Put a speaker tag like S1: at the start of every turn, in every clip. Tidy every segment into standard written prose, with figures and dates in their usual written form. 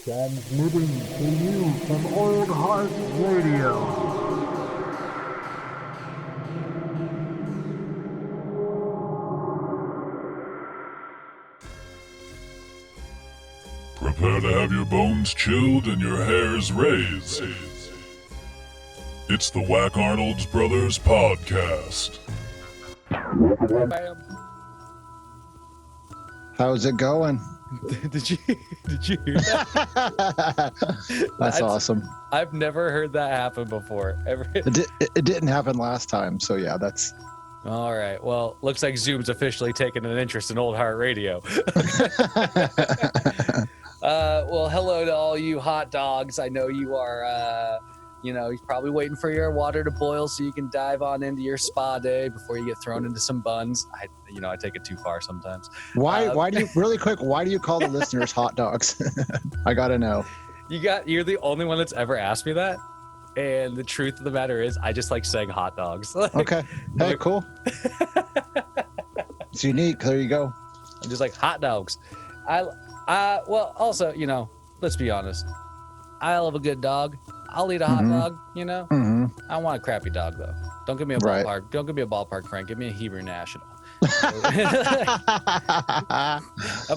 S1: Transmitting to you from Old Heart Radio.
S2: Prepare to have your bones chilled and your hairs raised. It's the WacArnold's Brothers podcast.
S3: How's it going?
S4: Did you hear that?
S3: That's awesome.
S4: I've never heard that happen before.
S3: It didn't happen last time, so yeah, that's...
S4: All right. Well, looks like Zoom's officially taken an interest in Old Heart Radio. Well, hello to all you hot dogs. I know you are, you're probably waiting for your water to boil so you can dive on into your spa day before you get thrown into some buns. I take it too far sometimes.
S3: Why do you, really quick, why do you call the listeners hot dogs? I gotta know.
S4: You're the only one that's ever asked me that. And the truth of the matter is, I just like saying hot dogs.
S3: Okay. Hey, cool. It's unique. There you go.
S4: I'm just like hot dogs. Well, also, let's be honest. I love a good dog. I'll eat a hot dog,
S3: Mm-hmm.
S4: I don't want a crappy dog, though. Don't give me a ballpark.
S3: Right.
S4: Don't give me a ballpark, Frank. Give me a Hebrew National. That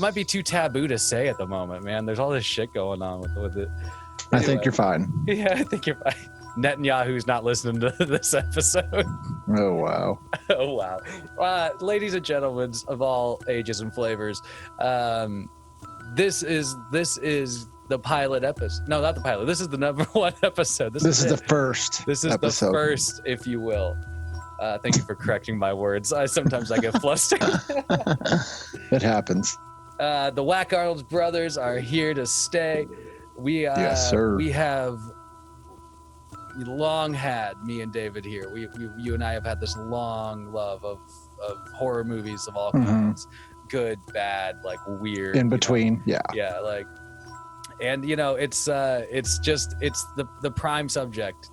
S4: might be too taboo to say at the moment, man. There's all this shit going on with it. Anyway,
S3: I think you're fine.
S4: Yeah, I think you're fine. Netanyahu's not listening to this episode.
S3: Oh, wow.
S4: Oh, wow. Ladies and gentlemen of all ages and flavors, this is the pilot episode. No, not the pilot. This is the number one episode. This is
S3: the first.
S4: This is
S3: episode.
S4: the first, if you will. Thank you for correcting my words. Sometimes I get flustered.
S3: It happens.
S4: The WacArnold's brothers are here to stay.
S3: Yes, sir.
S4: We have long had, me and David here. You and I have had this long love of horror movies of all kinds, good, bad, like weird,
S3: in between. Yeah.
S4: And it's the prime subject,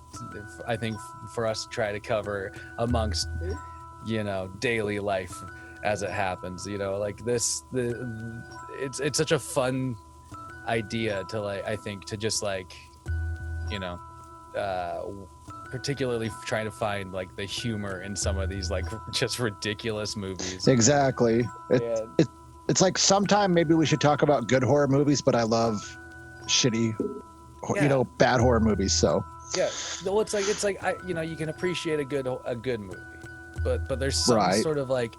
S4: I think, for us to try to cover amongst daily life as it happens. It's such a fun idea to particularly trying to find like the humor in some of these like just ridiculous movies.
S3: Exactly. It's like sometime maybe we should talk about good horror movies, but I love shitty, bad horror movies. So
S4: yeah, well, it's like you can appreciate a good movie, but there's some sort of like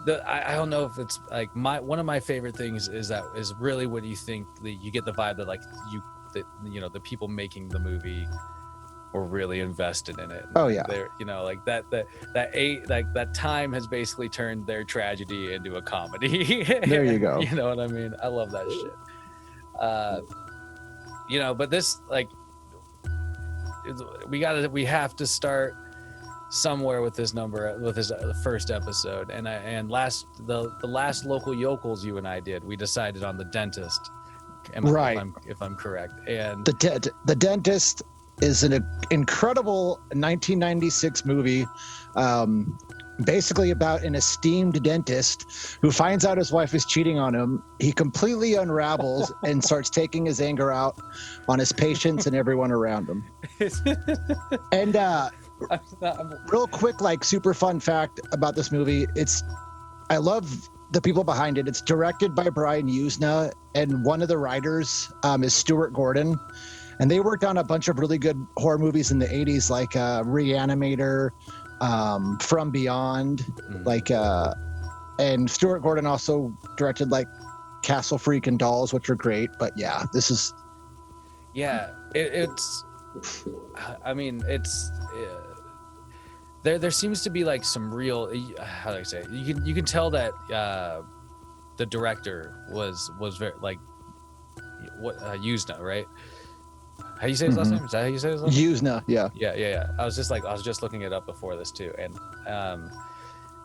S4: I don't know if it's like one of my favorite things is really what you think that you get the vibe that like the people making the movie were really invested in it.
S3: Oh yeah.
S4: They're like that time has basically turned their tragedy into a comedy.
S3: There you go.
S4: You know what I mean? I love that shit. But this like we have to start somewhere with this the first episode, and the last local yokels you and I did, we decided on The Dentist. If I'm correct. And
S3: The Dentist is an incredible 1996 movie, basically about an esteemed dentist who finds out his wife is cheating on him. He completely unravels and starts taking his anger out on his patients and everyone around him. And real quick, like super fun fact about this movie, I love the people behind it. It's directed by Brian Usna, and one of the writers is Stuart Gordon. And they worked on a bunch of really good horror movies in the 80s, like Reanimator, From Beyond, and Stuart Gordon also directed like Castle Freak and Dolls, which are great. But yeah, this is...
S4: Yeah, there seems to be like some real, how do I say it? You can tell that the director was very like Usna, right? How do you say his last name? Is that how you say his last name?
S3: Usna, yeah.
S4: Yeah. I was just looking it up before this too, and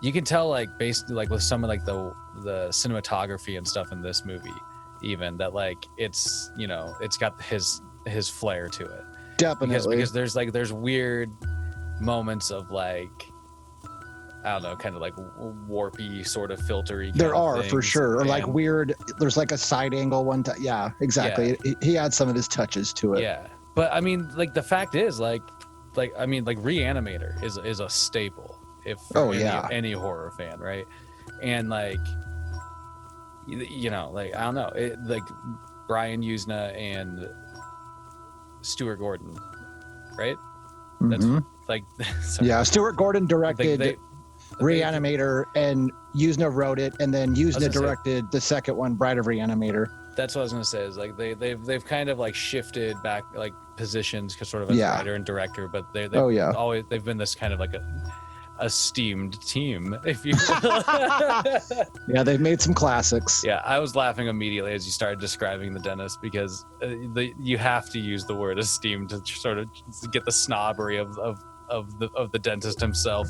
S4: you can tell like based like with some of like the cinematography and stuff in this movie, even that like it's got his flair to it.
S3: Definitely.
S4: Because there's weird moments of like I don't know, kind of like warpy sort of filtery.
S3: There are
S4: things.
S3: for sure, or like
S4: And-
S3: weird. There's like a side angle one time. Yeah, exactly. He adds some of his touches to it.
S4: Yeah, but I mean, like the fact is, like I mean, like Reanimator is a staple if for any horror fan, right? And like, you know, like I don't know, like Brian Usna and Stuart Gordon, right? That's like
S3: yeah. Stuart Gordon directed Reanimator, and Usna wrote it, and then Usna directed the second one, Bride of Reanimator.
S4: That's what I was gonna say. Is like they've kind of like shifted back like positions, sort of as writer and director, but they've always they've been this kind of like a steamed team, if you will.
S3: Yeah, they've made some classics.
S4: Yeah, I was laughing immediately as you started describing the dentist, because you have to use the word esteemed to sort of get the snobbery of the dentist himself.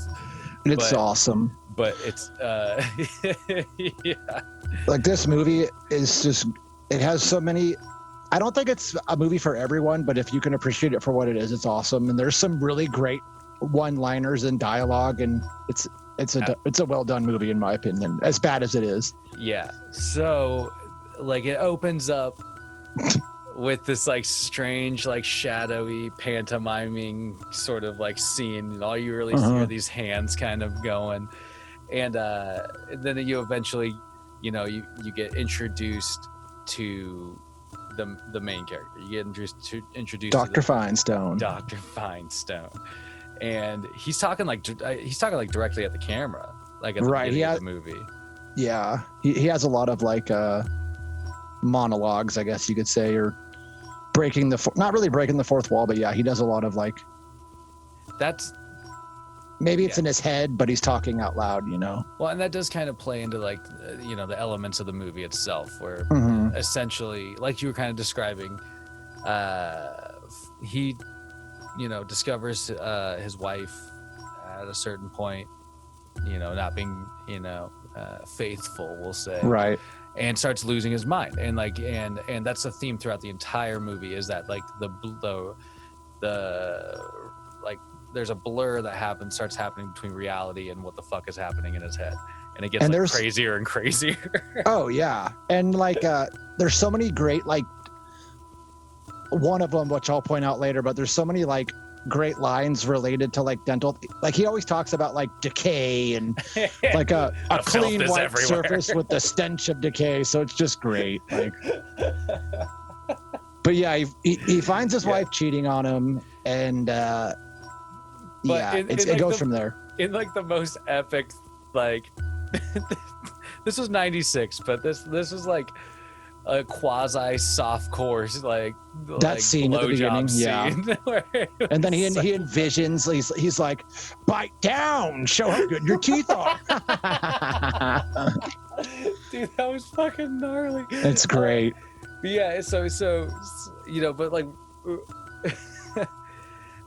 S3: It's awesome.
S4: But it's yeah.
S3: Like this movie is just, it has so many. I don't think it's a movie for everyone, but if you can appreciate it for what it is, it's awesome. And there's some really great one-liners and dialogue, and it's a well done movie in my opinion, as bad as it is.
S4: Yeah. So like it opens up with this like strange, like shadowy pantomiming sort of like scene, and all you really see are these hands kind of going, and then you eventually, you know, you get introduced to the main character. You get introduced
S3: Dr. Finestone.
S4: Dr. Finestone. And he's talking like directly at the camera, like at the beginning of the movie.
S3: Yeah, he has a lot of like monologues, I guess you could say, or not really breaking the fourth wall, but yeah, he does a lot of like.
S4: That's.
S3: Maybe it's in his head, but he's talking out loud, you know.
S4: Well, and that does kind of play into like, you know, the elements of the movie itself, where essentially, like you were kind of describing, he, you know, discovers his wife at a certain point, you know, not being, you know, faithful, we'll say,
S3: right,
S4: and starts losing his mind, and like, and that's the theme throughout the entire movie, is that like the like there's a blur that starts happening between reality and what the fuck is happening in his head, and it gets like crazier and crazier.
S3: Oh yeah, and like there's so many great, like, one of them which I'll point out later, but there's so many like great lines related to like dental, like he always talks about like decay and like a clean white everywhere. Surface with the stench of decay, so it's just great, like. But yeah, he finds his wife cheating on him, and it goes from there.
S4: In like the most epic, like, this was 96, but this was like a quasi soft course, like
S3: that scene at the beginning, yeah. And then he envisions, he's like, bite down, show how good your teeth are.
S4: Dude, that was fucking gnarly.
S3: It's great.
S4: Yeah, so you know, but like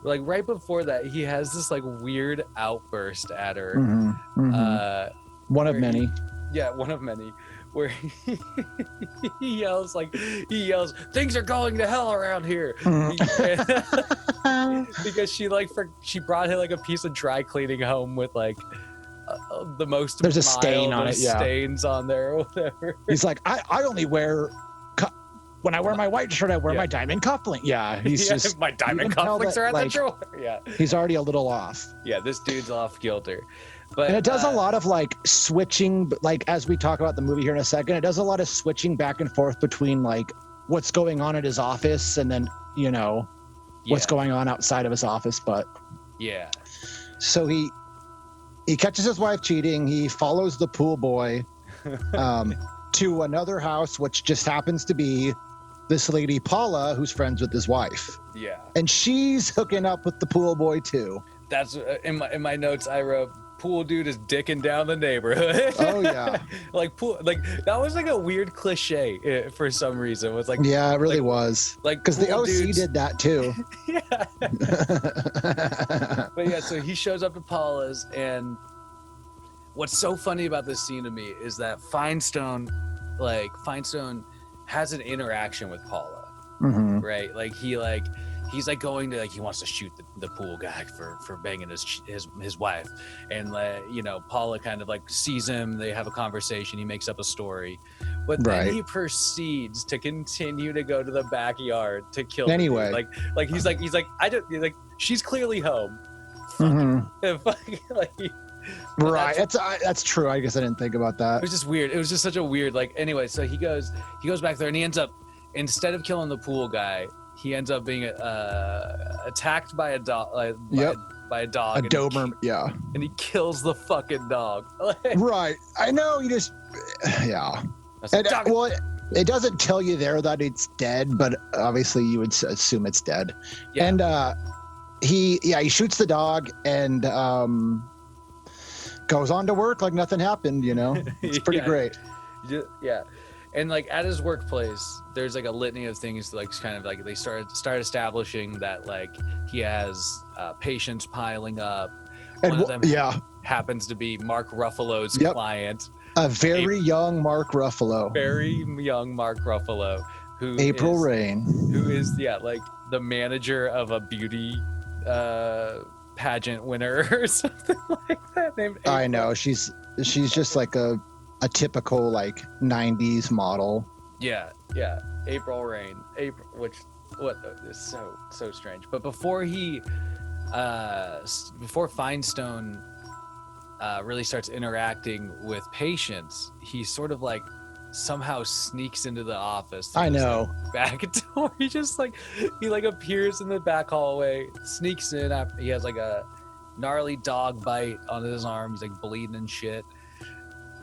S4: like right before that, he has this like weird outburst at her.
S3: One of many.
S4: One of many, where he yells, things are going to hell around here. Because she brought him like a piece of dry cleaning home with like the most,
S3: there's a stain on it,
S4: stains on there or whatever.
S3: He's like, I only wear, when I wear my white shirt, I wear my diamond cufflink. Yeah, he's just,
S4: my diamond cufflinks are at the drawer. Yeah,
S3: he's already a little off.
S4: Yeah, this dude's off kilter.
S3: And it does a lot of like switching, like as we talk about the movie here in a second, it does a lot of switching back and forth between like what's going on at his office and then, you know, what's going on outside of his office. But
S4: yeah,
S3: so he catches his wife cheating. He follows the pool boy to another house, which just happens to be this lady Paula, who's friends with his wife.
S4: Yeah, and
S3: she's hooking up with the pool boy too.
S4: That's in my notes. I wrote, pool dude is dicking down the neighborhood.
S3: Oh yeah,
S4: like that was like a weird cliche for some reason. It was like,
S3: yeah, it really was.
S4: Like,
S3: because the OC did that too.
S4: Yeah. But yeah, so he shows up to Paula's, and what's so funny about this scene to me is that Finestone has an interaction with Paula, right? Like he he's like going to like he wants to shoot the pool guy for banging his wife, and you know, Paula kind of like sees him. They have a conversation. He makes up a story, but then he proceeds to continue to go to the backyard to kill.
S3: Anyway,
S4: like he's like I don't like she's clearly home. Like,
S3: right, that's true. I guess I didn't think about that.
S4: It was just weird. It was just such a weird like. Anyway, so he goes back there and he ends up, instead of killing the pool guy, he ends up being attacked by a dog. By a dog.
S3: A Doberman. Yeah.
S4: And he kills the fucking dog.
S3: Right. I know. You just. Yeah. Well, it doesn't tell you there that it's dead, but obviously you would assume it's dead. Yeah. And he shoots the dog and goes on to work like nothing happened. You know, it's pretty great.
S4: Yeah. And like at his workplace, there's like a litany of things like kind of like they start establishing that like he has patients piling up. One of them happens to be Mark Ruffalo's client.
S3: A very young Mark Ruffalo.
S4: Very young Mark Ruffalo, who
S3: April Rain,
S4: who is like the manager of a beauty pageant winner or something like that. Named April.
S3: I know she's just like a typical like 90s model.
S4: Yeah. April Rain. What is so strange. But before Finestone really starts interacting with patients, he sort of like somehow sneaks into the office.
S3: I know.
S4: Back door. He just like appears in the back hallway, sneaks in. He has like a gnarly dog bite on his arm. He's like bleeding and shit.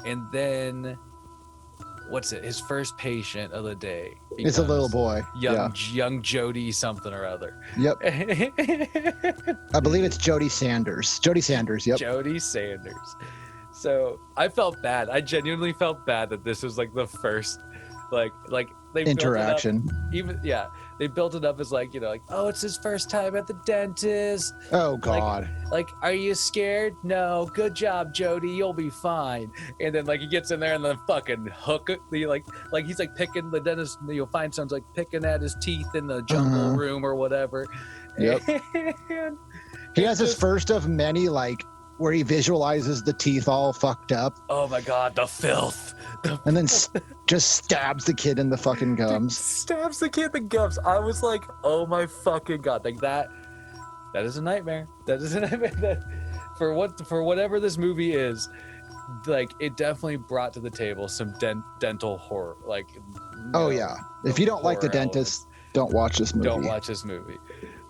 S4: And then, his first patient of the day?
S3: It's a little boy.
S4: Young Jody something or other.
S3: Yep. I believe it's Jody Sanders. Jody Sanders, yep.
S4: Jody Sanders. So I felt bad. I genuinely felt bad that this was like the first, like they
S3: interaction.
S4: They built it up as like, you know, like, oh, it's his first time at the dentist.
S3: Oh God.
S4: Like, are you scared? No. Good job, Jody. You'll be fine. And then like he gets in there and then fucking hook it. Like he's like picking the dentist. You'll find someone's like picking at his teeth in the jungle room or whatever.
S3: Yep. He has his first of many like where he visualizes the teeth all fucked up.
S4: Oh my God, the filth.
S3: And then just stabs the kid in the fucking gums.
S4: Stabs the kid in the gums. I was like, oh my fucking God. Like that is a nightmare. That is a nightmare. For whatever this movie is, like it definitely brought to the table some dental horror. Like,
S3: if you don't like the dentist, don't watch this movie.
S4: Don't watch this movie.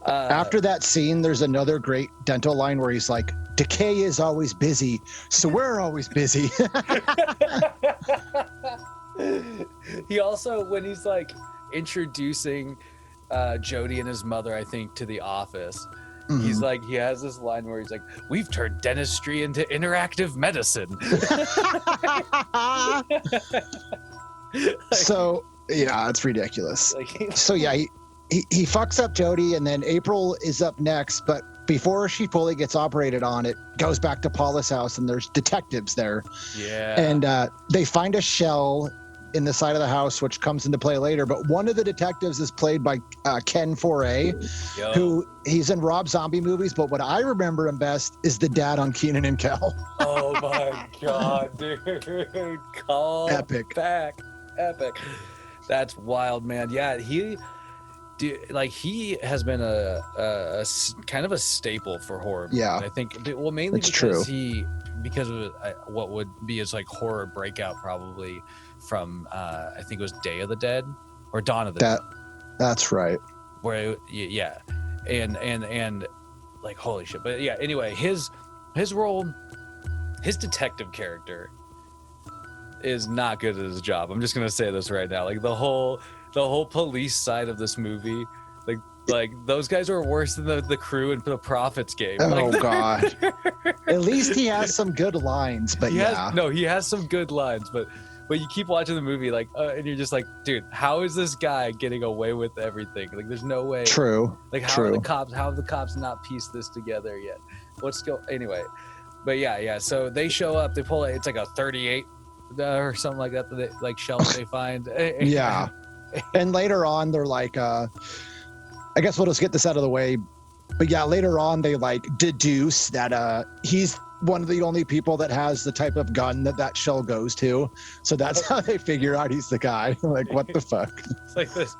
S3: After that scene, there's another great dental line where he's like, decay is always busy, so we're always busy.
S4: He also, when he's like introducing Jody and his mother, I think, to the office, he's like, he has this line where he's like, we've turned dentistry into interactive medicine.
S3: So, yeah, it's ridiculous. So, yeah, he fucks up Jody, and then April is up next, but before she fully gets operated on, it goes back to Paula's house, and there's detectives there.
S4: Yeah.
S3: And they find a shell in the side of the house, which comes into play later. But one of the detectives is played by Ken Foray, who he's in Rob Zombie movies. But what I remember him best is the dad on Kenan and Kel.
S4: Oh my God, dude! Call
S3: Epic.
S4: Back, epic. That's wild, man. Yeah, he has been a kind of a staple for horror.
S3: Yeah,
S4: I think. Well, mainly because of what would be his like horror breakout, probably from I think it was Day of the Dead or Dawn of the Dead.
S3: That's right.
S4: Where and like holy shit. But yeah, anyway, his role, his detective character is not good at his job. I'm just gonna say this right now. Like the whole police side of this movie, like those guys are worse than the crew in the Prophets game.
S3: Oh God. At least he has some good lines, but he has some good lines, but you keep watching the movie and you're just like, dude, how is this guy getting away with everything? Like there's no way. True.
S4: Like how have the cops not pieced this together yet? Anyway. But yeah, so they show up, they pull it's like a 38 or something like that, shells they find.
S3: Yeah. And later on they're like I guess we'll just get this out of the way. But yeah, later on they like deduce that he's one of the only people that has the type of gun that shell goes to. So that's how they figure out he's the guy. Like, what the fuck?
S4: It's like this.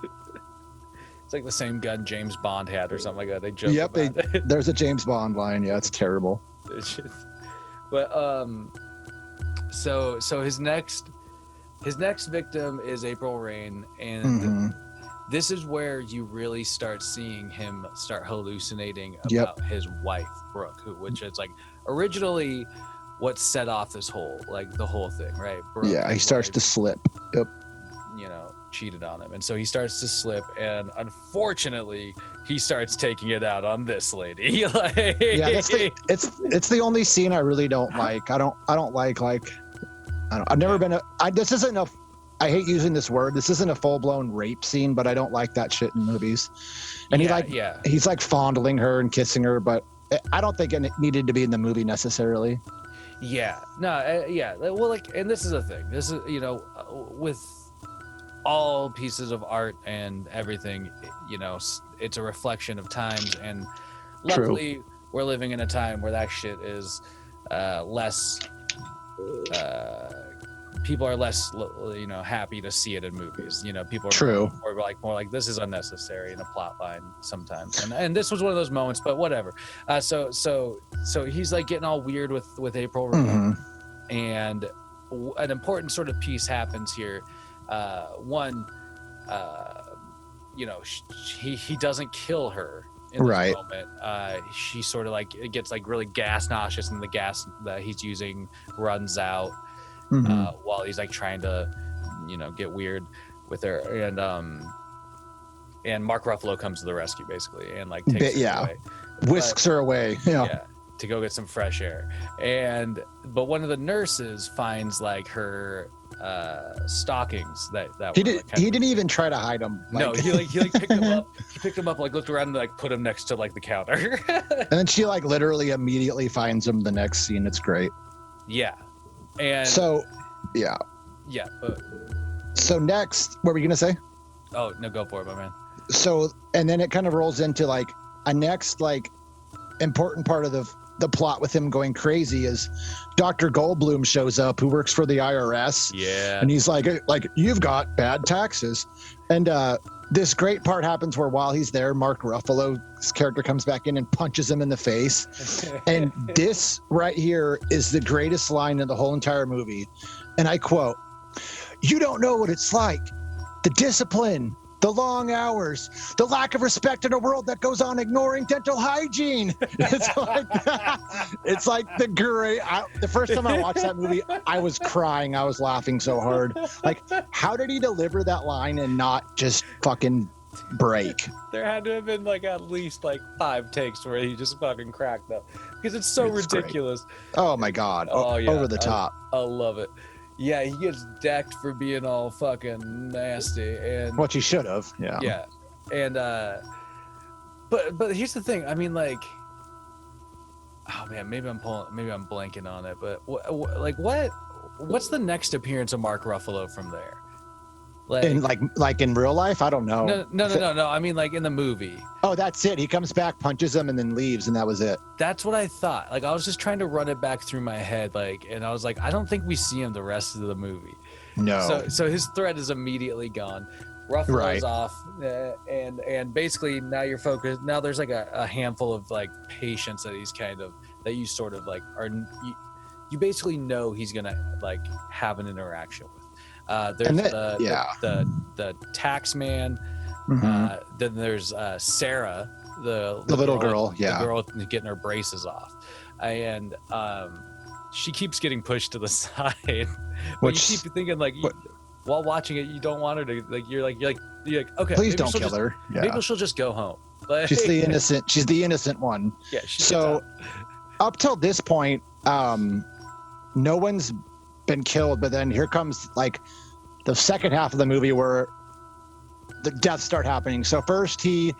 S4: It's like the same gun James Bond had or something like that. They joke
S3: Yep,
S4: about it.
S3: There's a James Bond line. Yeah, it's terrible.
S4: But so his next victim is April Rain, and this is where you really start seeing him start hallucinating about his wife Brooke, which is like originally what set off this whole the whole thing, right? Brooke,
S3: yeah, he starts to slip. Yep.
S4: Cheated on him, and so he starts to slip, and unfortunately he starts taking it out on this lady.
S3: Yeah, it's the only scene I really don't like. I've never been this isn't a, I hate using this word, this isn't a full-blown rape scene, but I don't like that shit in movies. And he's like fondling her and kissing her, but I don't think it needed to be in the movie necessarily.
S4: Yeah, no, yeah, well, like, and this is a thing, this is, with all pieces of art and everything, it's a reflection of times, and luckily we're living in a time where that shit is less people are less happy to see it in movies. People are more like this is unnecessary in a plot line sometimes, and this was one of those moments, but whatever. So he's like getting all weird with April Rain, and an important sort of piece happens here. He doesn't kill her in this moment. She sort of like, it gets like really gas nauseous, and the gas that he's using runs out while he's like trying to get weird with her, and Mark Ruffalo comes to the rescue basically and like takes her away. Whisks her away to go get some fresh air. But one of the nurses finds like her stockings that he
S3: didn't even try to hide them.
S4: No, he picked them up. He picked them up, like looked around and like put them next to like the counter.
S3: And then she like literally immediately finds them the next scene. It's great.
S4: Yeah. And
S3: so so next, what were you gonna say?
S4: Oh no, go for it, my man.
S3: So, and then it kind of rolls into like a next like important part of the plot with him going crazy is Dr. Goldblum shows up, who works for the IRS.
S4: Yeah.
S3: And he's like you've got bad taxes. And this great part happens where while he's there, Mark Ruffalo's character comes back in and punches him in the face. And this right here is the greatest line in the whole entire movie. And I quote, "You don't know what it's like. The discipline, the long hours, the lack of respect in a world that goes on ignoring dental hygiene." It's like the great. The first time I watched that movie, I was crying. I was laughing so hard. Like, how did he deliver that line and not just fucking break?
S4: There had to have been like at least like 5 takes where he just fucking cracked up because it's so ridiculous.
S3: Great. Oh my god!
S4: Yeah,
S3: over the top.
S4: I love it. Yeah, he gets decked for being all fucking nasty, and
S3: what he should have. Yeah.
S4: Yeah, and but here's the thing. I mean, like, oh man, maybe I'm blanking on it. But what's the next appearance of Mark Ruffalo from there?
S3: Like in real life, I don't know.
S4: No. I mean, like in the movie.
S3: Oh, that's it. He comes back, punches him, and then leaves, and that was it.
S4: That's what I thought. Like, I was just trying to run it back through my head, and I was like, I don't think we see him the rest of the movie.
S3: No.
S4: So his threat is immediately gone. Ruffalo's off, and basically now you're focused. Now there's like a handful of like patients that that you sort of like you basically know he's gonna like have an interaction with. There's the tax man. Then there's Sarah, the little girl. Yeah, the girl getting her braces off, and she keeps getting pushed to the side. But you keep thinking like, while watching it, you don't want her to like. You're like, okay,
S3: please don't kill her. Yeah.
S4: Maybe she'll just go home. Like,
S3: she's the innocent. She's the innocent one.
S4: Yeah.
S3: So up till this point, no one's been killed, but then here comes like the second half of the movie where the deaths start happening. So first his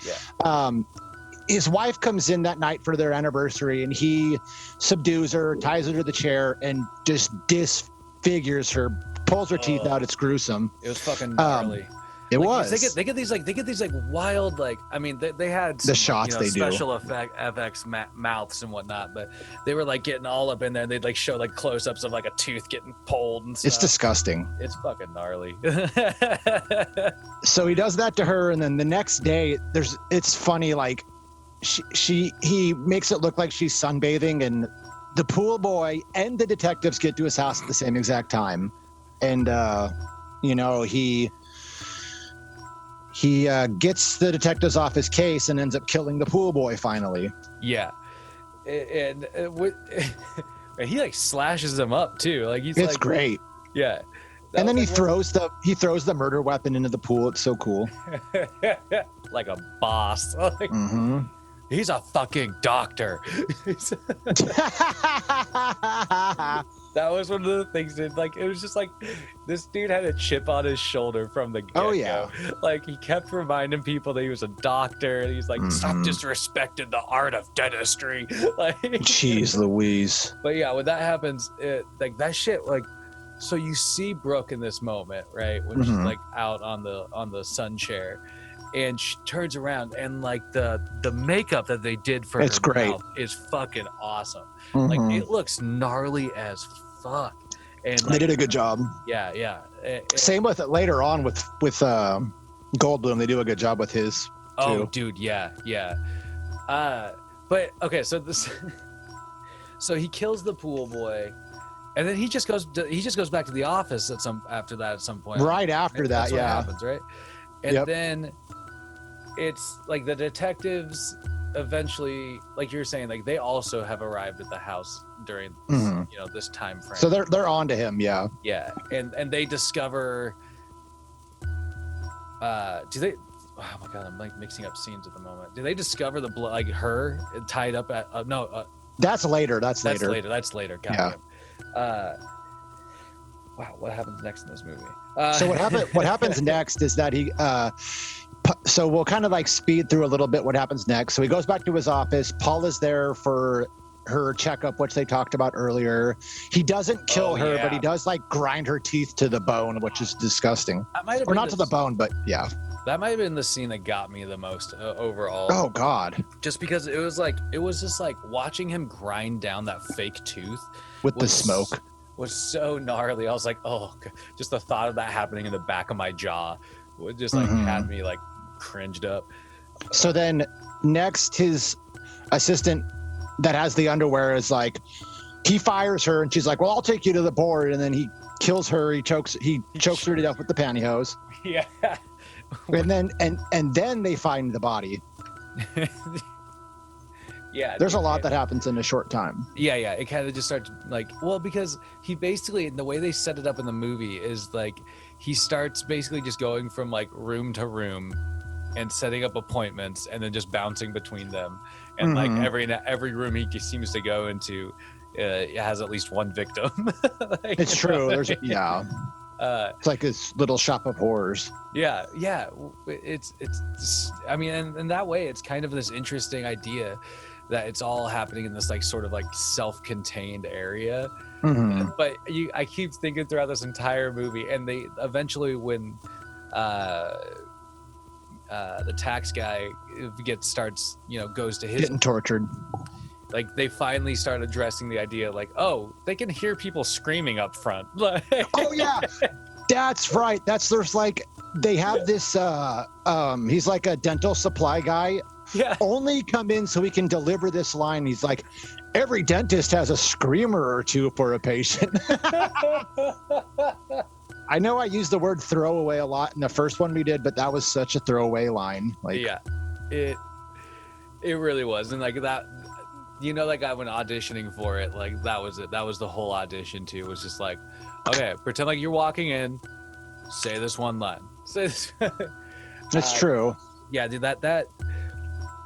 S3: wife comes in that night for their anniversary, and he subdues her, ties her to the chair, and just disfigures her, pulls her teeth out. It's gruesome.
S4: It was fucking gnarly.
S3: It
S4: like,
S3: was.
S4: They get these like wild, like, I mean, they had some,
S3: The shots they do.
S4: special FX mouths and whatnot, but they were like getting all up in there, and they'd like show like close-ups of like a tooth getting pulled and stuff.
S3: It's disgusting.
S4: It's fucking gnarly.
S3: So he does that to her, and then the next day it's funny, like he makes it look like she's sunbathing, and the pool boy and the detectives get to his house at the same exact time, and he gets the detectives off his case and ends up killing the pool boy finally.
S4: Yeah, and he like slashes them up too. Like it's like,
S3: great.
S4: Yeah.
S3: And then he throws the murder weapon into the pool. It's so cool.
S4: Like a boss. Like,
S3: mm-hmm.
S4: He's a fucking doctor. That was one of the things that, like, it was just like this dude had a chip on his shoulder from the get-go.
S3: Oh yeah.
S4: Like, he kept reminding people that he was a doctor. He's like, stop disrespecting the art of dentistry. Like,
S3: jeez Louise.
S4: But yeah, when that happens, like that shit, like, so you see Brooke in this moment, right? When she's like out on the sun chair, and she turns around, and like the makeup that they did for her
S3: great.
S4: mouth is fucking awesome. Like, it looks gnarly as fuck. And like,
S3: they did a good job.
S4: Yeah.
S3: Same with it later on with Goldblum. They do a good job with his too.
S4: Oh, dude, yeah. But okay, so so he kills the pool boy, and then he just goes back to the office at some point.
S3: Right after that,
S4: That's what
S3: yeah.
S4: happens, right? And then it's like the detectives eventually, like you were saying, like they also have arrived at the house during this time frame.
S3: So they're on to him, yeah.
S4: Yeah, and they discover. Do they? Oh my god, I'm like mixing up scenes at the moment. Do they discover the blood, like her tied up at?
S3: That's later. That's later.
S4: That's later. God
S3: yeah.
S4: Damn. Wow, what happens next in this movie?
S3: So what happens next is that he. So we'll kind of like speed through a little bit what happens next. So he goes back to his office. Paul is there for her checkup, which they talked about earlier. He doesn't kill her, but he does like grind her teeth to the bone, which is disgusting. Or not to the bone, but yeah.
S4: That might have been the scene that got me the most overall.
S3: Oh God!
S4: Just because it was just like watching him grind down that fake tooth
S3: with the smoke
S4: was so gnarly. I was like, oh, just the thought of that happening in the back of my jaw would just like had me like cringed up.
S3: So then next, his assistant that has the underwear is like, he fires her, and she's like, well, I'll take you to the board, and then he kills her. He chokes her to death with the pantyhose.
S4: Yeah.
S3: And then they find the body.
S4: Yeah,
S3: there's a lot that happens in a short time.
S4: Yeah, it kind of just starts like, well, because he basically, the way they set it up in the movie is like he starts basically just going from like room to room and setting up appointments and then just bouncing between them, and like every room he seems to go into has at least one victim. Like,
S3: it's true. It's like this little shop of horrors.
S4: Yeah. It's I mean, and that way it's kind of this interesting idea that it's all happening in this like sort of like self-contained area. But I keep thinking throughout this entire movie, and they eventually, when the tax guy goes to his
S3: getting tortured,
S4: like they finally start addressing the idea like, oh, they can hear people screaming up front.
S3: Oh yeah, that's right. There's like, they have this he's like a dental supply guy.
S4: Yeah.
S3: Only come in so he can deliver this line. He's like, every dentist has a screamer or two for a patient. I know I used the word throwaway a lot in the first one we did, but that was such a throwaway line. Like,
S4: yeah, it really was. And like that, like I went auditioning for it, like that was it. That was the whole audition too. It was just like, okay, pretend like you're walking in, say this one line. Say this.
S3: It's true.
S4: Yeah, dude,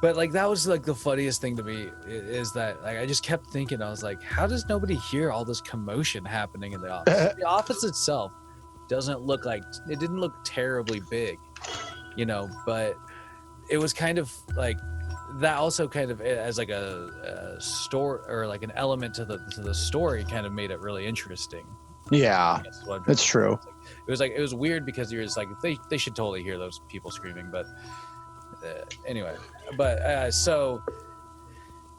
S4: but like that was like the funniest thing to me is that like I just kept thinking, I was like, how does nobody hear all this commotion happening in the office? The office itself didn't look terribly big, but it was kind of like that also kind of as like a story or like an element to the story kind of made it really interesting.
S3: Yeah, that's true.
S4: It was weird because you're just like they should totally hear those people screaming, but anyway. But so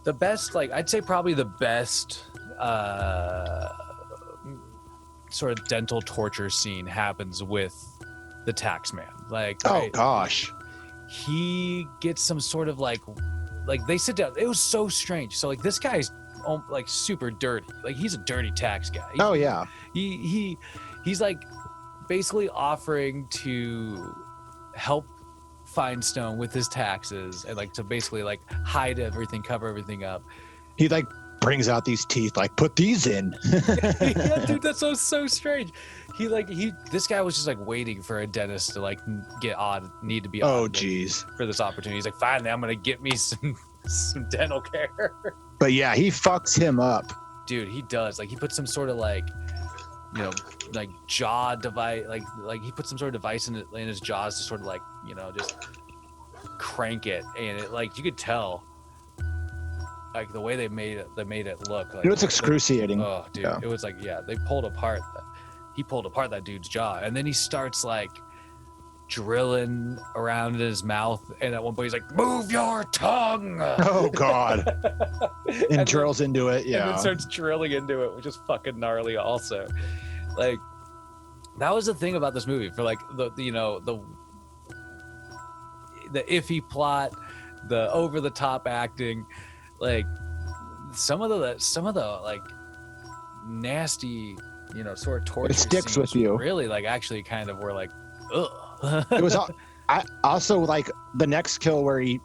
S4: the best, like I'd say probably the best sort of dental torture scene happens with the tax man. Like,
S3: oh gosh,
S4: he gets some sort of like they sit down. It was so strange. So like this guy's like super dirty. Like he's a dirty tax guy. He's like basically offering to help Finestone with his taxes and like to basically like hide everything, cover everything up.
S3: He like brings out these teeth, like put these in.
S4: Yeah, dude, that's so strange. This guy was just like waiting for a dentist to like need to be on.
S3: Oh geez,
S4: for this opportunity. He's like, finally, I'm gonna get me some dental care.
S3: But yeah, he fucks him up.
S4: Dude, he does. Like he puts some sort of like, you know, like jaw device, like he puts some sort of device in his jaws to sort of like, you know, just crank it, and it like you could tell. Like the way they made it look like,
S3: it's excruciating.
S4: Oh dude, yeah. It was like, yeah, he pulled apart that dude's jaw, and then he starts like drilling around in his mouth, and at one point he's like, move your tongue.
S3: Oh god. and drills into it. Yeah,
S4: and then starts drilling into it, which is fucking gnarly also. Like that was the thing about this movie, for like the iffy plot, the over the top acting. Like some of the like nasty, you know, sort of torture.
S3: It sticks with you.
S4: Really, like actually, kind of were like, ugh.
S3: It was. I also like the next kill where he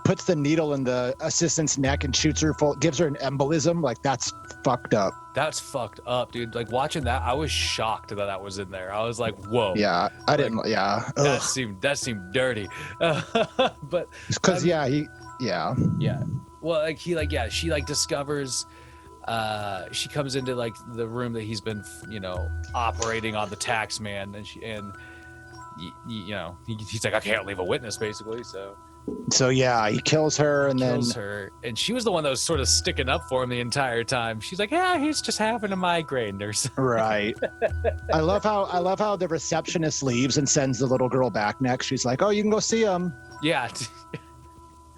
S3: puts the needle in the assistant's neck and shoots her full, gives her an embolism. Like that's fucked up.
S4: That's fucked up, dude. Like watching that, I was shocked that was in there. I was like, whoa.
S3: Yeah, I didn't. Yeah,
S4: that seemed dirty. But
S3: because yeah.
S4: Well, like she like discovers. She comes into like the room that he's been, you know, operating on the tax man, and he's like, I can't leave a witness, basically. So yeah, he kills her, and she was the one that was sort of sticking up for him the entire time. She's like, yeah, he's just having a migraine or something.
S3: Right. I love how the receptionist leaves and sends the little girl back next. She's like, oh, you can go see him.
S4: Yeah.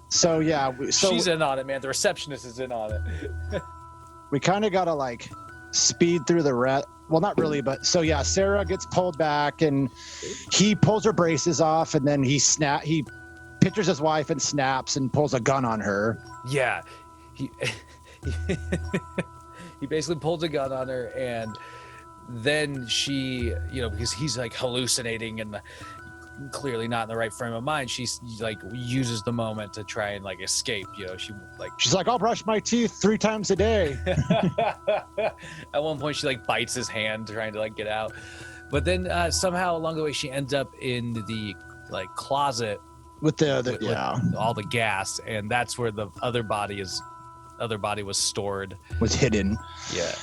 S3: So yeah,
S4: she's in on it, man. The receptionist is in on it.
S3: We kind of gotta like speed through the well, not really, but so yeah, Sarah gets pulled back, and he pulls her braces off, and then he pictures his wife and snaps and pulls a gun on her.
S4: Yeah, he basically pulls a gun on her, and then she, you know, because he's like hallucinating and clearly not in the right frame of mind, she's like uses the moment to try and like escape. You know, she's like, I'll brush my teeth 3 times a day. At one point she like bites his hand trying to like get out, but then somehow along the way she ends up in the like closet with with all the gas, and that's where the other body was stored, was hidden. Yeah,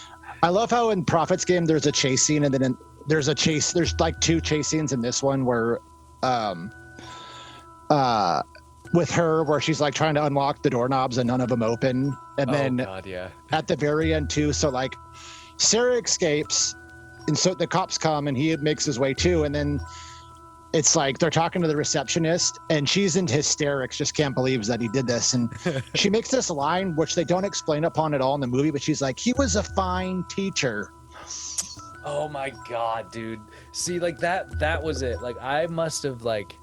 S4: I love how in Prophet's game there's a chase scene, and then there's like 2 chase scenes in this one where with her where she's like trying to unlock the doorknobs and none of them open, and then at the very end too, so like Sarah escapes, and so the cops come and he makes his way too, and then it's like they're talking to the receptionist and she's in hysterics, just can't believe that he did this, and she makes this line which they don't explain upon at all in the movie, but she's like, he was a fine teacher. Oh my god, dude. See, like that was it. Like I must have like,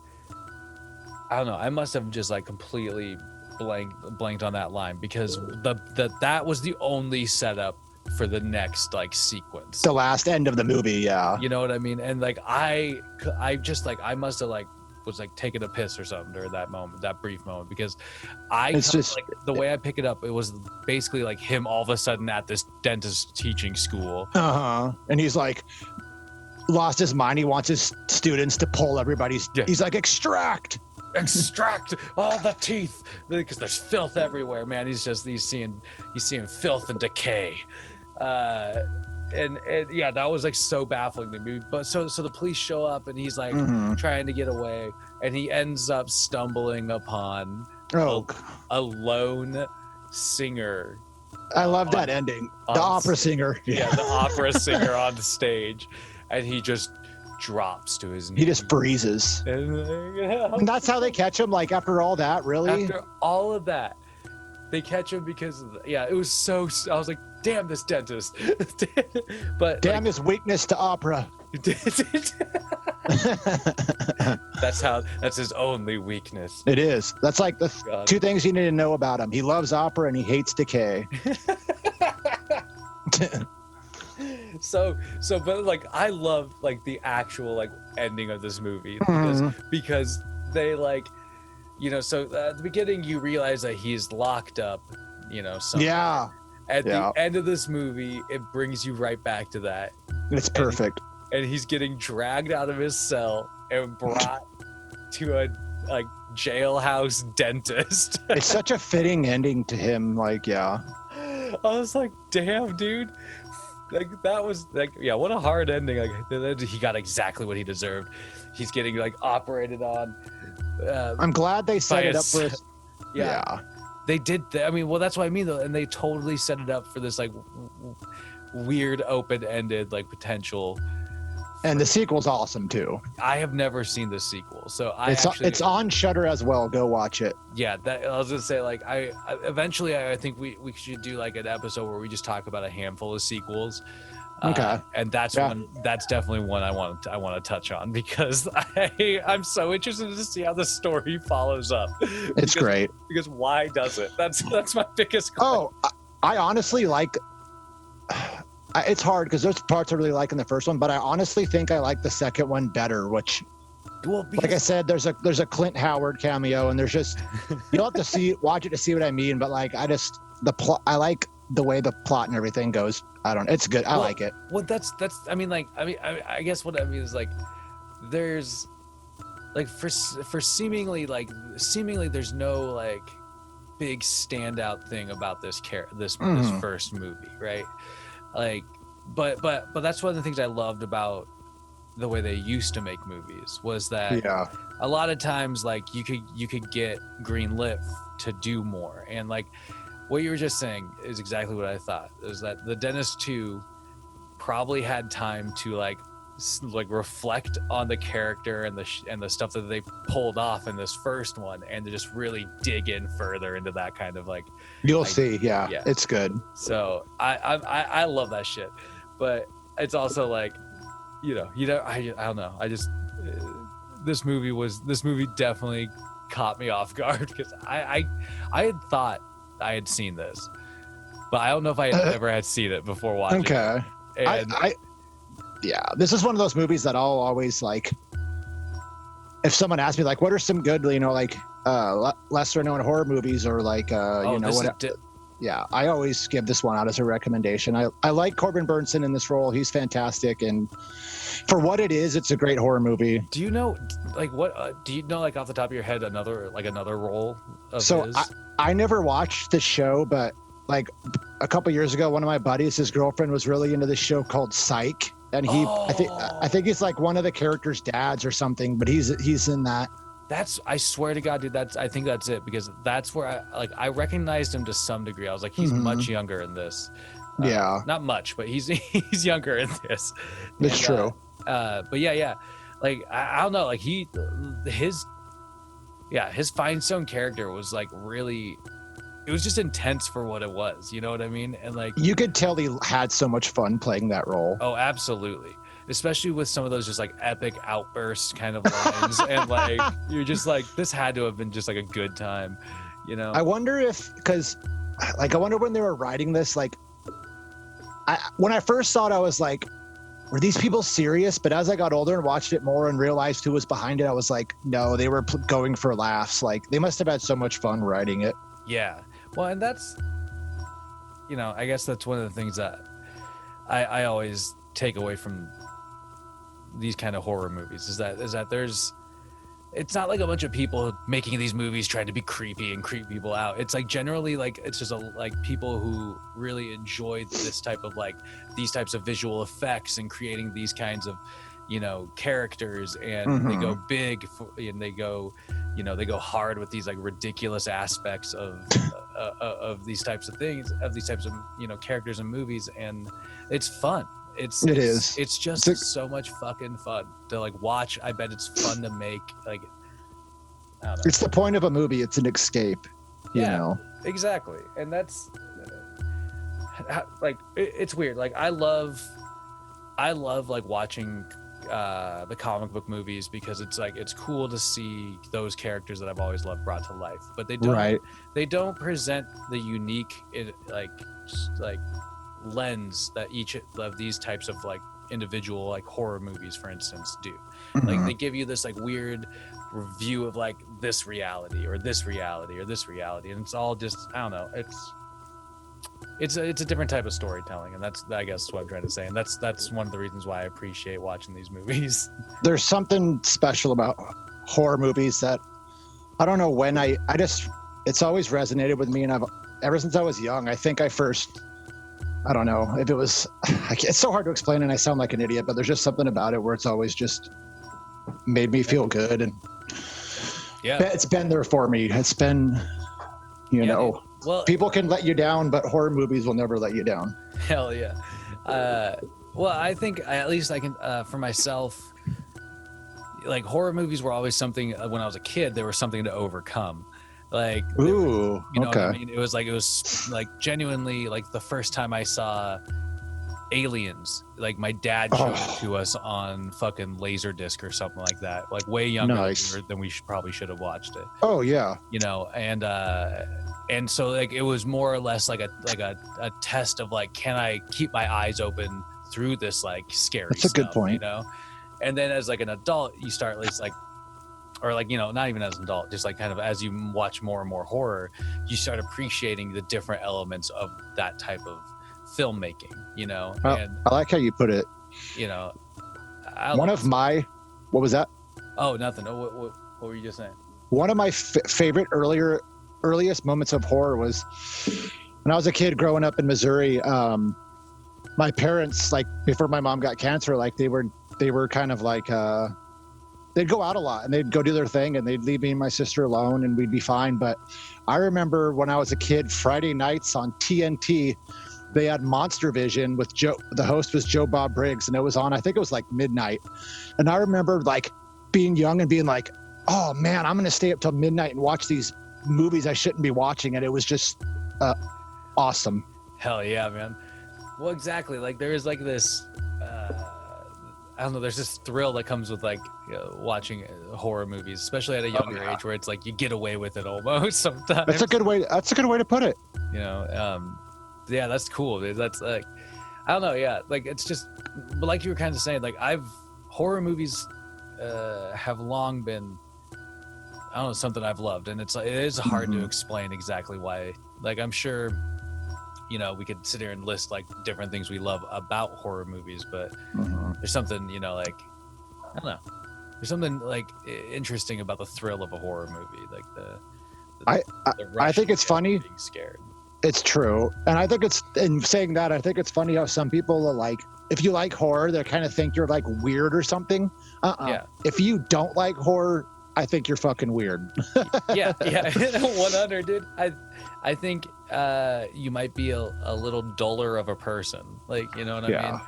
S4: I don't know, I must have just like completely blanked on that line, because that was the only setup for the next like sequence, the last end of the movie. Yeah, you know what I mean? And like I just like, I must have like was like taking a piss or something during that moment, that brief moment, because it's just like the way I pick it up, it was basically like him all of a sudden at this dentist teaching school. And he's like lost his mind. He wants his students to pull everybody's. Yeah. He's like, extract all the teeth, because there's filth everywhere, man. He's seeing filth and decay. And yeah, that was like so baffling to me. But so the police show up, and he's like trying to get away, and he ends up stumbling upon a lone singer
S3: I love that ending. The opera singer.
S4: Yeah, the opera singer on the stage, and he just drops to his knees.
S3: He just freezes. And that's how they catch him. Like after all that, really.
S4: After all of that, they catch him because it was so. I was like, damn this dentist. But
S3: damn his weakness to opera.
S4: That's his only weakness.
S3: It is. That's like the two things you need to know about him. He loves opera and he hates decay.
S4: But like I love like the actual like ending of this movie because they like, so at the beginning you realize that he's locked up, somewhere.
S3: Yeah.
S4: At the end of this movie, it brings you right back to that.
S3: It's perfect.
S4: And he's getting dragged out of his cell and brought to a like jailhouse dentist.
S3: It's such a fitting ending to him. Like, yeah.
S4: I was like, damn, dude. Like that was like, what a hard ending. Like he got exactly what he deserved. He's getting like operated on.
S3: I'm glad they set it up for. Yeah.
S4: They did. That's what I mean though, and they totally set it up for this like weird open-ended like potential.
S3: And the sequel's awesome too.
S4: I have never seen the sequel, so
S3: it's on Shudder as well. Go watch it.
S4: Yeah, I was gonna say like I eventually I think we should do like an episode where we just talk about a handful of sequels.
S3: Okay.
S4: And that's definitely one I want to touch on because I'm so interested to see how the story follows up.
S3: It's great.
S4: Because why does it? That's my biggest question.
S3: Oh, I honestly like. It's hard because there's parts I really like in the first one, but I honestly think I like the second one better. Which, like I said, there's a Clint Howard cameo, and there's just you'll have to watch it to see what I mean. But like, the plot. I like the way the plot and everything goes. It's good. I like it.
S4: Well, that's. I guess what I mean is like, there's, like for seemingly there's no like big standout thing about this first movie, right? Like, but that's one of the things I loved about the way they used to make movies was that a lot of times like you could get greenlit to do more, and like what you were just saying is exactly what I thought is that the Dentist 2 probably had time to like reflect on the character and the stuff that they pulled off in this first one, and to just really dig in further into that kind of like
S3: you'll see. Yeah, it's good.
S4: So I love that shit, but it's also like I don't know, I just this movie definitely caught me off guard because I had thought I had seen this, but I don't know if I had ever had seen it before watching
S3: it.
S4: And
S3: this is one of those movies that I'll always like. If someone asks me like, what are some good, lesser known horror movies or like, I always give this one out as a recommendation. I like Corbin Burnson in this role. He's fantastic. And for what it is, it's a great horror movie.
S4: Do you know, like do you know like off the top of your head, another role of his?
S3: I never watched the show, but like a couple years ago, one of my buddies, his girlfriend was really into this show called Psych. And I think he's like one of the characters' dads or something, but he's in that.
S4: I swear to God, dude, I think that's it, because that's where I recognized him to some degree. I was like, he's much younger in this. Not much, but he's younger in this.
S3: It's true.
S4: But yeah. Like I don't know, like his Finestone character was like really, it was just intense for what it was. You know what I mean? And like
S3: you could tell he had so much fun playing that role.
S4: Oh, absolutely. Especially with some of those just like epic outbursts kind of lines. And like, you're just like, this had to have been just like a good time, you know?
S3: I wonder when they were writing this, like, when I first saw it, I was like, were these people serious? But as I got older and watched it more and realized who was behind it, I was like, no, they were going for laughs. Like, they must have had so much fun writing it.
S4: Yeah. Well, and that's, I guess that's one of the things that I always take away from these kind of horror movies is that it's not like a bunch of people making these movies trying to be creepy and creep people out. It's like generally like it's just like people who really enjoy this type of like these types of visual effects and creating these kinds of characters, and they go big and they go hard with these like ridiculous aspects of of these types of things, of these types of characters in movies, and it's fun. It's just so much fucking fun to like watch. I bet it's fun to make. Like, I don't know.
S3: It's the point of a movie. It's an escape. You know
S4: exactly, and that's like it's weird. Like I love like watching the comic book movies because it's like it's cool to see those characters that I've always loved brought to life, but they don't present the unique like lens that each of these types of like individual like horror movies, for instance, do. Like they give you this like weird review of like this reality or this reality or this reality, and it's all just, I don't know, it's a different type of storytelling, and that's, I guess, what I'm trying to say, and that's one of the reasons why I appreciate watching these movies.
S3: There's something special about horror movies that I don't know when it's always resonated with me, and ever since I was young. I think I don't know if it was, it's so hard to explain and I sound like an idiot, but there's just something about it where it's always just made me feel good, and it's been there for me. It's been, well, people can let you down, but horror movies will never let you down.
S4: Hell yeah. Well, I think at least I can, for myself, like horror movies were always something, when I was a kid, they were something to overcome. Like,
S3: ooh,
S4: what I mean? It was like genuinely like the first time I saw Aliens, like my dad showed it to us on fucking Laserdisc or something like that, like way younger than we probably should have watched it.
S3: Oh yeah.
S4: And so like it was more or less like a test of like, can I keep my eyes open through this like scary
S3: That's a
S4: stuff,
S3: good point.
S4: And then as like an adult, you start at least like, or like, not even as an adult, just like kind of as you watch more and more horror, you start appreciating the different elements of that type of filmmaking, and
S3: I like how you put it. What was that?
S4: Oh, nothing. What were you just saying?
S3: One of my favorite earliest moments of horror was when I was a kid growing up in Missouri. My parents, like before my mom got cancer, like they were kind of like they'd go out a lot and they'd go do their thing and they'd leave me and my sister alone and we'd be fine. But I remember when I was a kid, Friday nights on TNT, they had Monster Vision with Joe. The host was Joe Bob Briggs, and it was on, I think it was like midnight. And I remember like being young and being like, oh man, I'm going to stay up till midnight and watch these movies I shouldn't be watching. And it was just awesome.
S4: Hell yeah, man. Well, exactly. Like there is like this, I don't know, there's this thrill that comes with like watching horror movies, especially at a younger age, where it's like you get away with it almost sometimes.
S3: That's a good way to put it.
S4: Yeah, that's cool. That's like, I don't know. Yeah. Like it's just, but like you were kind of saying, like horror movies have long been, I don't know, something I've loved. And it is hard to explain exactly why. Like I'm sure, we could sit here and list like different things we love about horror movies, but there's something, like, I don't know, there's something like interesting about the thrill of a horror movie. Like
S3: I think it's funny.
S4: Being scared.
S3: It's true. And I think in saying that, I think it's funny how some people are like, if you like horror, they kind of think you're like weird or something. Yeah. If you don't like horror, I think you're fucking weird.
S4: yeah. 100, dude. I think you might be a little duller of a person. Like, you know what I mean?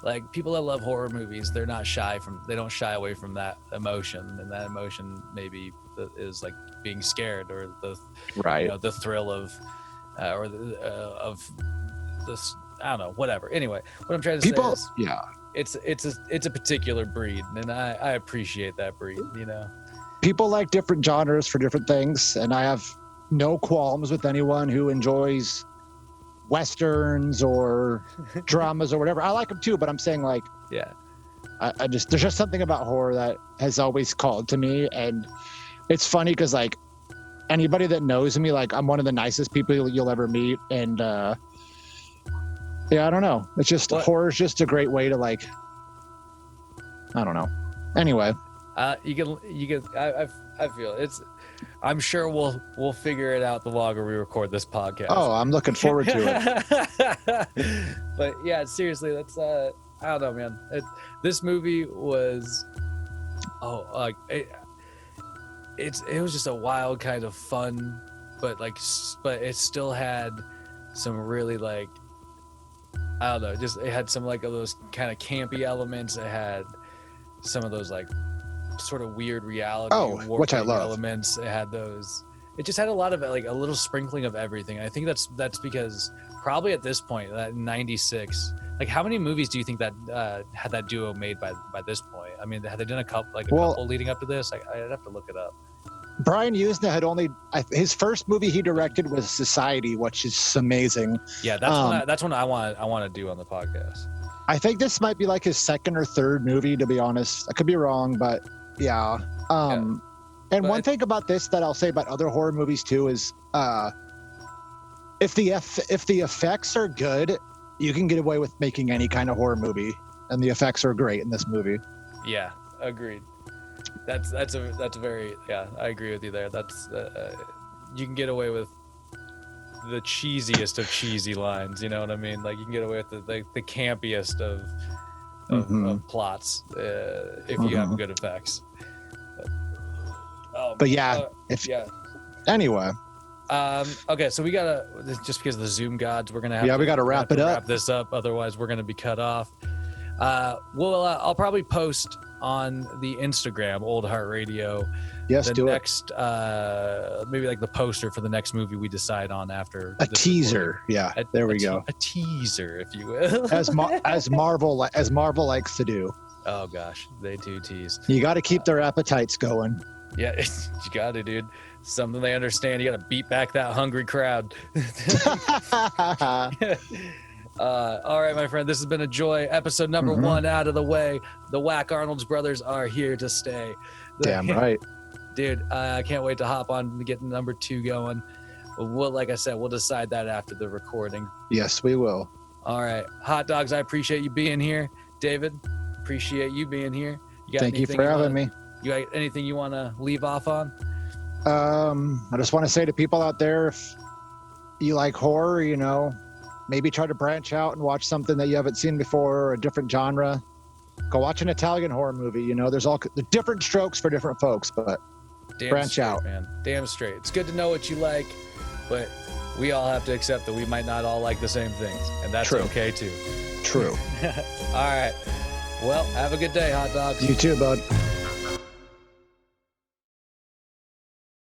S4: Like people that love horror movies, they don't shy away from that emotion, and that emotion maybe is like being scared or the thrill of of this, I don't know, whatever. Anyway, what I'm trying to say is, it's a particular breed, and I appreciate that breed.
S3: People like different genres for different things, and I have no qualms with anyone who enjoys westerns or dramas or whatever. I like them too, but I'm saying like, I just, there's just something about horror that has always called to me, and it's funny because like anybody that knows me, like I'm one of the nicest people you'll ever meet, and I don't know. It's just horror is just a great way to like, I don't know. Anyway,
S4: you can. I feel it's. I'm sure we'll figure it out the longer we record this podcast.
S3: Oh, I'm looking forward to
S4: it. But yeah, seriously, that's I don't know, man. This movie was, it was just a wild kind of fun but it still had some really like, I don't know, just it had some like of those kind of campy elements. It had some of those like sort of weird reality
S3: which I love
S4: elements. It had those. It just had a lot of like a little sprinkling of everything. I think that's because probably at this point, that 96, like how many movies do you think that had that duo made by this point? I mean, had they done a couple leading up to this? I'd have to look it up.
S3: Brian Usna had his first movie he directed was Society, which is amazing.
S4: Yeah, that's one I want to do on the podcast.
S3: I think this might be like his second or third movie, to be honest. I could be wrong, but yeah. One thing about this that I'll say about other horror movies too is if the effects are good, you can get away with making any kind of horror movie, and the effects are great in this movie.
S4: Yeah, agreed. That's a very, yeah, I agree with you there. That's you can get away with the cheesiest of cheesy lines, you know what I mean? Like you can get away with the campiest of plots if you have good effects. But
S3: yeah, anyway.
S4: Okay, so we gotta, just because of the Zoom gods, we're gonna have
S3: we gotta wrap
S4: this up. Otherwise, we're gonna be cut off. I'll probably post on the Instagram, Old Heart Radio.
S3: Yes,
S4: the next, maybe like the poster for the next movie we decide on after
S3: a teaser. There we go.
S4: A teaser, if you will,
S3: as Marvel likes to do.
S4: Oh gosh, they do tease.
S3: You got to keep their appetites going.
S4: Yeah, you got to, dude. Something they understand. You got to beat back that hungry crowd. All right, my friend. This has been a joy. Episode number 1 out of the way. The WacArnold's brothers are here to stay.
S3: Damn right.
S4: Dude, I can't wait to hop on and get number 2 going. Like I said, we'll decide that after the recording.
S3: Yes, we will.
S4: All right. Hot dogs, I appreciate you being here. David, appreciate you being here.
S3: Thank you for having me.
S4: You got anything you want to leave off on?
S3: I just want to say to people out there, if you like horror, maybe try to branch out and watch something that you haven't seen before, or a different genre. Go watch an Italian horror movie. There's all the different strokes for different folks, but branch out, man.
S4: Damn straight. It's good to know what you like, but we all have to accept that we might not all like the same things, and that's okay too.
S3: True.
S4: All right. Well, have a good day, hot dogs.
S3: You too, bud.